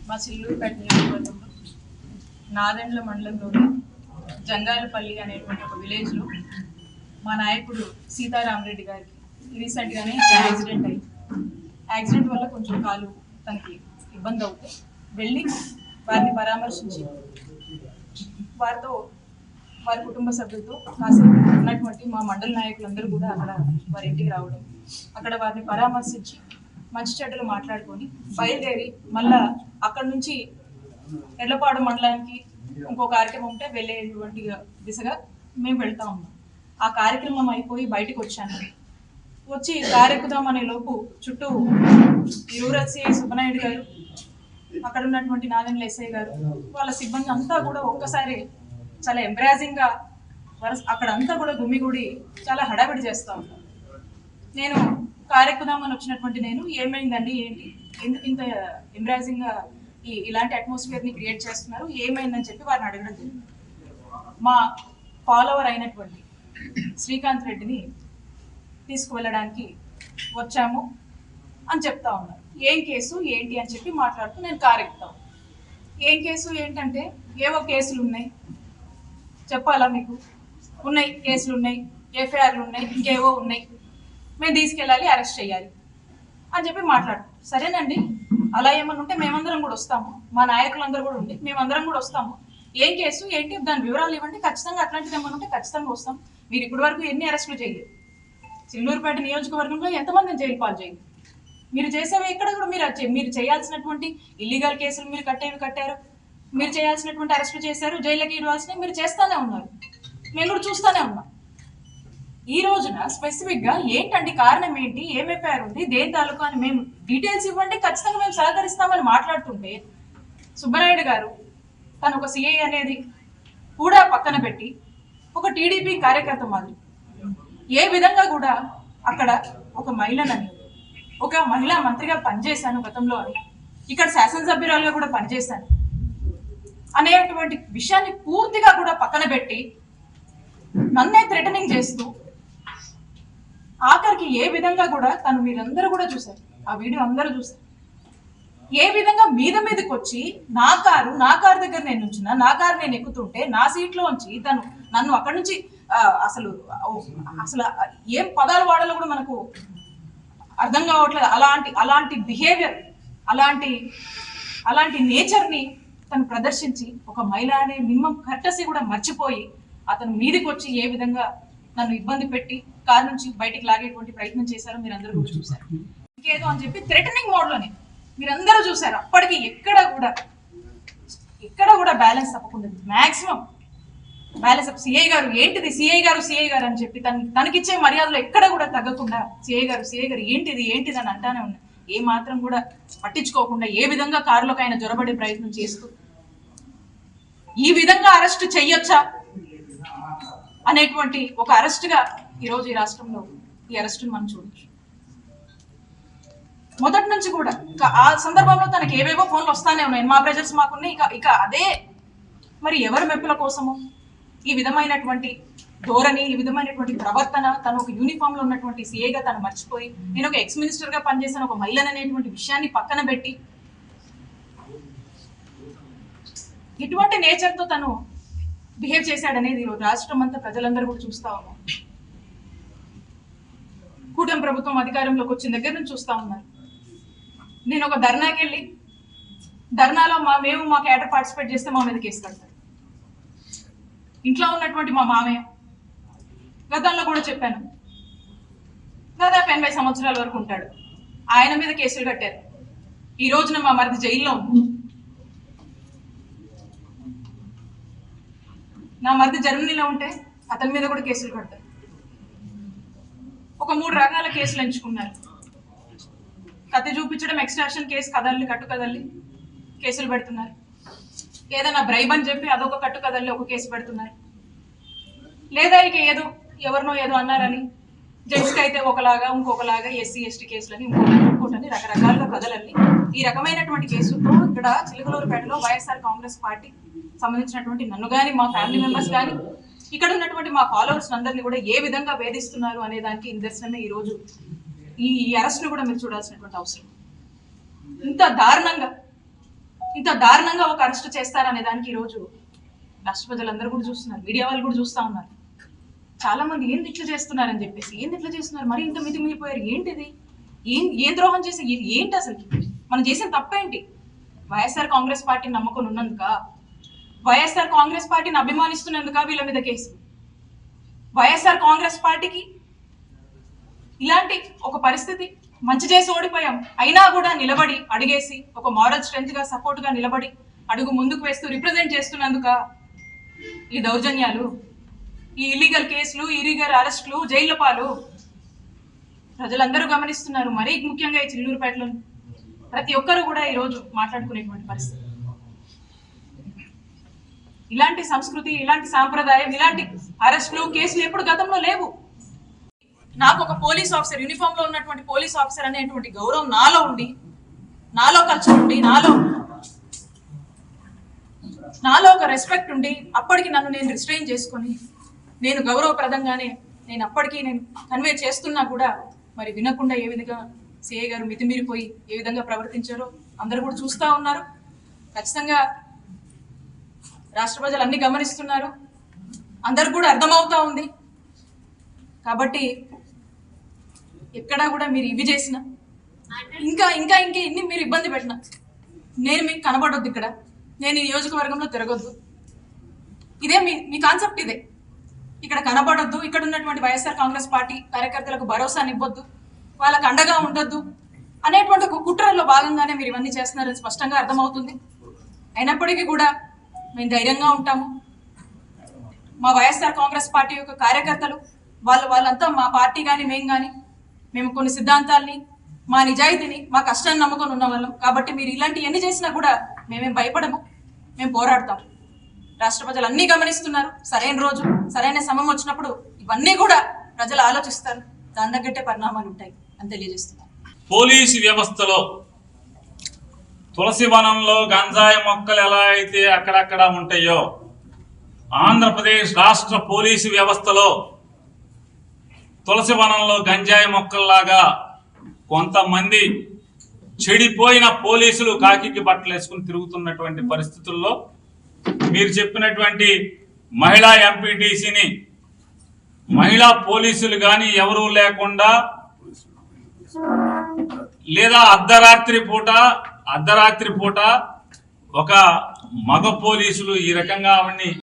మా చిల్లూరుపేట నియోజకవర్గంలో నాదెండ్ల మండలంలోని జంగాలపల్లి అనేటువంటి ఒక విలేజ్లో మా నాయకుడు సీతారామరెడ్డి గారికి రీసెంట్గానే యాక్సిడెంట్ వల్ల కొంచెం కాలు తనకి ఇబ్బంది అవుతుంది. వెళ్ళి వారిని పరామర్శించి వారి కుటుంబ సభ్యులతో కాసేపు ఉన్నటువంటి మా మండల నాయకులందరూ కూడా అక్కడ వారి ఇంటికి రావడం, అక్కడ వారిని పరామర్శించి మంచి చెడ్డలు మాట్లాడుకొని బయలుదేరి మళ్ళా అక్కడి నుంచి ఎడ్లపాడు మండలానికి ఇంకో కార్యక్రమం ఉంటే వెళ్ళేటువంటి దిశగా మేము వెళ్తా ఉన్నాం. ఆ కార్యక్రమం అయిపోయి బయటకు వచ్చాను. వచ్చి కారెక్కుదామనే లోపు చుట్టూ రూరల్ సిఐ సుబ్బనాయుడు గారు, అక్కడ ఉన్నటువంటి నాదెండ్ల ఎస్ఐ గారు, వాళ్ళ సిబ్బంది అంతా కూడా ఒక్కసారి చాలా ఎంబ్రాజింగ్ గా అక్కడ అంతా కూడా గుమిగూడి చాలా హడావిడి చేస్తూ ఉంటాను. నేను కారెక్కుదామని వచ్చినటువంటి నేను ఏమైందండి, ఏంటి, ఎందుకు ఇంత ఎంబ్రాజింగ్ గా ఇలాంటి అట్మాస్ఫియర్ ని క్రియేట్ చేస్తున్నారు, ఏమైందని చెప్పి వారిని అడగడం జరిగింది. మా ఫాలోవర్ అయినటువంటి శ్రీకాంత్ రెడ్డిని తీసుకువెళ్ళడానికి వచ్చాము అని చెప్తా ఉన్నారు. ఏం కేసు ఏంటి అని చెప్పి మాట్లాడుతూ నేను కారెక్కుతాం. ఏం కేసు ఏంటంటే ఏవో కేసులు ఉన్నాయి, చెప్పాలా మీకు? ఉన్నాయి, కేసులు ఉన్నాయి, ఎఫ్ఐఆర్లు ఉన్నాయి, ఇంకేవో ఉన్నాయి, మేము తీసుకెళ్ళాలి, అరెస్ట్ చేయాలి అని చెప్పి మాట్లాడుతాం. సరేనండి, అలా ఏమన్నా ఉంటే మేమందరం కూడా వస్తాము, మా నాయకులందరూ కూడా ఉండి మేమందరం కూడా వస్తాము. ఏం కేసు ఏంటి, దాని వివరాలు ఇవ్వండి, ఖచ్చితంగా అట్లాంటిది ఏమన్నా ఉంటే ఖచ్చితంగా వస్తాం. మీరు ఇప్పటి వరకు ఎన్ని అరెస్టులు చేయలేదు, చిల్లూరుపేట నియోజకవర్గంలో ఎంతమందిని జైలు పాలు చేయలేదు, మీరు చేసేవి ఎక్కడ కూడా మీరు చేయాల్సినటువంటి ఇల్లీగల్ కేసులు మీరు కట్టారు, మీరు చేయాల్సినటువంటి అరెస్టులు చేశారు, జైలుకి ఇవ్వాల్సినవి మీరు చేస్తానే ఉన్నారు, మేము కూడా చూస్తూనే ఉన్నాం. ఈ రోజున స్పెసిఫిక్ గా ఏంటండి, కారణం ఏంటి, ఏం ఎఫ్ఐఆర్ ఉంది, దేని తాలూకా అని మేము డీటెయిల్స్ ఇవ్వండి, ఖచ్చితంగా మేము సహకరిస్తామని మాట్లాడుతుంటే సుబ్బనాయుడు గారు తను ఒక సిఐ అనేది కూడా పక్కన పెట్టి ఒక టీడీపీ కార్యకర్త మాదిరి ఏ విధంగా కూడా అక్కడ ఒక మహిళనని, ఒక మహిళా మంత్రిగా పనిచేశాను గతంలో అని, ఇక్కడ శాసనసభ్యురాలుగా కూడా పనిచేశాను అనేటువంటి విషయాన్ని పూర్తిగా కూడా పక్కన పెట్టి నన్నే థ్రెటనింగ్ చేస్తూ ఆఖరికి ఏ విధంగా కూడా తను, మీరందరూ కూడా చూశారు, ఆ వీడియో అందరూ చూశారు, ఏ విధంగా మీదకి వచ్చి నా కారు దగ్గర నేను ఉంచిన, నా కారు నేను ఎక్కుతుంటే నా సీట్లో ఉంచి తను నన్ను అక్కడి నుంచి అసలు ఏం పదాలు వాడాలో కూడా మనకు అర్థం కావట్లేదు. అలాంటి బిహేవియర్, అలాంటి నేచర్ని తను ప్రదర్శించి ఒక మహిళ అనే మినిమం కర్టసీ కూడా మర్చిపోయి అతను మీదకి వచ్చి ఏ విధంగా నన్ను ఇబ్బంది పెట్టి కారు నుంచి బయటికి లాగేటువంటి ప్రయత్నం చేశారో మీరందరూ కూడా చూశారు. ఇంకేదో అని చెప్పి థ్రెటనింగ్ మోడ్ లోనే మీరందరూ చూశారు. అప్పటికి ఎక్కడ కూడా బ్యాలెన్స్ తప్పకుండా మాక్సిమం బ్యాలెన్స్ సిఐ గారు ఏంటిది, సిఐ గారు అని చెప్పి తనకిచ్చే మర్యాదలో ఎక్కడ కూడా తగ్గకుండా సిఐ గారు ఏంటిది అని అంటానే ఉన్నా. ఏ మాత్రం కూడా పట్టించుకోకుండా ఏ విధంగా కారులోకి ఆయన జొరబడే ప్రయత్నం చేస్తూ ఈ విధంగా అరెస్ట్ చెయ్యొచ్చా అనేటువంటి ఒక అరెస్ట్ గా ఈరోజు ఈ రాష్ట్రంలో ఈ అరెస్టును మనం చూడొచ్చు. మొదటి నుంచి కూడా ఆ సందర్భంలో తనకి ఏవేవో ఫోన్లు వస్తానే ఉన్నాయి, మా ప్రెజర్స్ మాకున్నాయి. ఇక అదే మరి ఎవరి మెప్పుల కోసము ఈ విధమైనటువంటి ధోరణి, ఈ విధమైనటువంటి ప్రవర్తన, తను ఒక యూనిఫామ్ లో ఉన్నటువంటి సిఏగా తను మర్చిపోయి నేను ఒక ఎక్స్ మినిస్టర్ గా పనిచేసిన ఒక మహిళను అనేటువంటి విషయాన్ని పక్కన పెట్టి ఇటువంటి నేచర్ తో తను బిహేవ్ చేశాడనేది ఈరోజు రాష్ట్రం అంతా ప్రజలందరూ కూడా చూస్తా ఉన్నారు. కూటమి ప్రభుత్వం అధికారంలోకి వచ్చిన దగ్గర నుంచి చూస్తా ఉన్నారు. నేను ఒక ధర్నాకి వెళ్ళి ధర్నాలో మా క్యాడర్ పార్టిసిపేట్ చేస్తే మా మీద కేసు కడతారు. ఇంట్లో ఉన్నటువంటి మా మామయ్య, గతంలో కూడా చెప్పాను, దాదాపు 80 సంవత్సరాల వరకు ఉంటాడు, ఆయన మీద కేసులు కట్టారు. ఈ రోజున మా మరిది జైల్లో ఉంది. నా మరిది జర్మనీలో ఉంటే అతని మీద కూడా కేసులు కడతారు. ఒక 3 రకాల కేసులు ఎంచుకున్నారు. కత్తి చూపించడం, ఎక్స్ట్రాక్షన్ కేసు, కట్టు కదల్లి కేసులు పెడుతున్నారు. ఏదైనా బ్రైబ్ అని చెప్పి అదొక కట్టు కదల్లి ఒక కేసు పెడుతున్నారు. లేదా ఇక ఎవరినో ఏదో అన్నారని జడ్జికి అయితే ఒకలాగా, ఇంకొకలాగా ఎస్సీ ఎస్టీ కేసులని, ఇంకోటని రకరకాలుగా కదలల్లి ఈ రకమైనటువంటి కేసులతో ఇక్కడ చిలకలూరుపేటలో వైఎస్ఆర్ కాంగ్రెస్ పార్టీ సంబంధించినటువంటి నన్ను కానీ, మా ఫ్యామిలీ మెంబర్స్ కానీ, ఇక్కడ ఉన్నటువంటి మా ఫాలోవర్స్ అందరినీ కూడా ఏ విధంగా వేధిస్తున్నారు అనే దానికి నిదర్శనమే ఈ రోజు ఈ అరెస్ట్ ను కూడా మీరు చూడాల్సినటువంటి అవసరం. ఇంత దారుణంగా ఇంత దారుణంగా ఒక అరెస్ట్ చేస్తారనే దానికి ఈరోజు రాష్ట్ర ప్రజలందరూ కూడా చూస్తున్నారు, మీడియా వాళ్ళు కూడా చూస్తూ ఉన్నారు. చాలా మంది ఏంది ఇట్లా చేస్తున్నారని చెప్పేసి, ఏంది ఇట్లా చేస్తున్నారు, మరి ఇంత మితిమిలిపోయారు, ఏంటిది, ఏం ద్రోహం చేసి ఏంటి అసలు మనం చేసిన తప్పేంటి? వైఎస్ఆర్ కాంగ్రెస్ పార్టీని నమ్మకం ఉన్నందుక, వైఎస్ఆర్ కాంగ్రెస్ పార్టీని అభిమానిస్తున్నందుక వీళ్ళ మీద కేసు? వైఎస్ఆర్ కాంగ్రెస్ పార్టీకి ఇలాంటి ఒక పరిస్థితి, మంచి చేసి ఓడిపోయాం అయినా కూడా నిలబడి అడిగేసి ఒక మారల్ స్ట్రెంత్ గా సపోర్ట్ గా నిలబడి అడుగు ముందుకు వేస్తూ రిప్రజెంట్ చేస్తున్నందుక ఈ దౌర్జన్యాలు, ఈ ఇల్లీగల్ కేసులు, ఇల్లీగల్ అరెస్టులు, జైళ్ల పాలు ప్రజలందరూ గమనిస్తున్నారు. మరీ ముఖ్యంగా ఈ చిల్లూరుపేటలో ప్రతి ఒక్కరు కూడా ఈరోజు మాట్లాడుకునేటువంటి పరిస్థితి. ఇలాంటి సంస్కృతి, ఇలాంటి సాంప్రదాయం, ఇలాంటి అరెస్టులు, కేసులు ఎప్పుడు గతంలో లేవు. నాకు ఒక పోలీస్ ఆఫీసర్, యూనిఫామ్ లో ఉన్నటువంటి పోలీస్ ఆఫీసర్ అనేటువంటి గౌరవం నాలో ఉండి, నాలో కల్చర్ ఉండి, నాలో ఒక రెస్పెక్ట్ ఉండి, అప్పటికి నన్ను నేను రిస్ట్రెయిన్ చేసుకొని నేను గౌరవప్రదంగానే నేను అప్పటికి నేను కన్వే చేస్తున్నా కూడా మరి వినకుండా ఏ విధంగా సిఐ గారు మితిమీరిపోయి ఏ విధంగా ప్రవర్తించారో అందరూ కూడా చూస్తూ ఉన్నారు. ఖచ్చితంగా రాష్ట్ర ప్రజలు అన్ని గమనిస్తున్నారు, అందరు కూడా అర్థమవుతా ఉంది. కాబట్టి ఎక్కడా కూడా మీరు ఇవి చేసిన ఇంకా ఇంకా ఇంకా ఇన్ని మీరు ఇబ్బంది పెట్టిన నేను మీకు కనబడొద్దు, ఇక్కడ నేను ఈ నియోజకవర్గంలో తిరగొద్దు, ఇదే మీ కాన్సెప్ట్, ఇదే ఇక్కడ కనబడొద్దు, ఇక్కడ ఉన్నటువంటి వైఎస్ఆర్ కాంగ్రెస్ పార్టీ కార్యకర్తలకు భరోసాని ఇవ్వద్దు, వాళ్ళకు అండగా ఉండొద్దు అనేటువంటి ఒక కుట్రలో భాగంగానే మీరు ఇవన్నీ చేస్తున్నారని స్పష్టంగా అర్థమవుతుంది. అయినప్పటికీ కూడా మేము ధైర్యంగా ఉంటాము. మా వైఎస్ఆర్ కాంగ్రెస్ పార్టీ యొక్క కార్యకర్తలు వాళ్ళంతా మా పార్టీ కానీ మేము కొన్ని సిద్ధాంతాల్ని, మా నిజాయితీని, మా కష్టాన్ని నమ్ముకొని ఉన్న వాళ్ళం. కాబట్టి మీరు ఇలాంటి ఎన్ని చేసినా కూడా మేమేం భయపడము, మేము పోరాడతాం. రాష్ట్ర ప్రజలు అన్నీ గమనిస్తున్నారు. సరైన రోజు, సరైన సమయం వచ్చినప్పుడు ఇవన్నీ కూడా ప్రజలు ఆలోచిస్తారు, దాని తగ్గట్టే పరిణామాలు ఉంటాయి అని తెలియజేస్తున్నారు. పోలీసు వ్యవస్థలో తులసి వనంలో గంజాయి మొక్కలు ఎలా అయితే అక్కడక్కడ ఉంటాయో, ఆంధ్రప్రదేశ్ రాష్ట్ర పోలీసు వ్యవస్థలో తులసి వనంలో గంజాయి మొక్కల్లాగా కొంతమంది చెడిపోయిన పోలీసులు కాకికి బట్టలు వేసుకుని తిరుగుతున్నటువంటి పరిస్థితుల్లో మీరు చెప్పినటువంటి మహిళా ఎంపీటీసీని మహిళా పోలీసులు కానీ ఎవరూ లేకుండా, లేదా అర్ధరాత్రి పూట ఒక మగ పోలీసులు ఈ రకంగా ఆవిడ్ని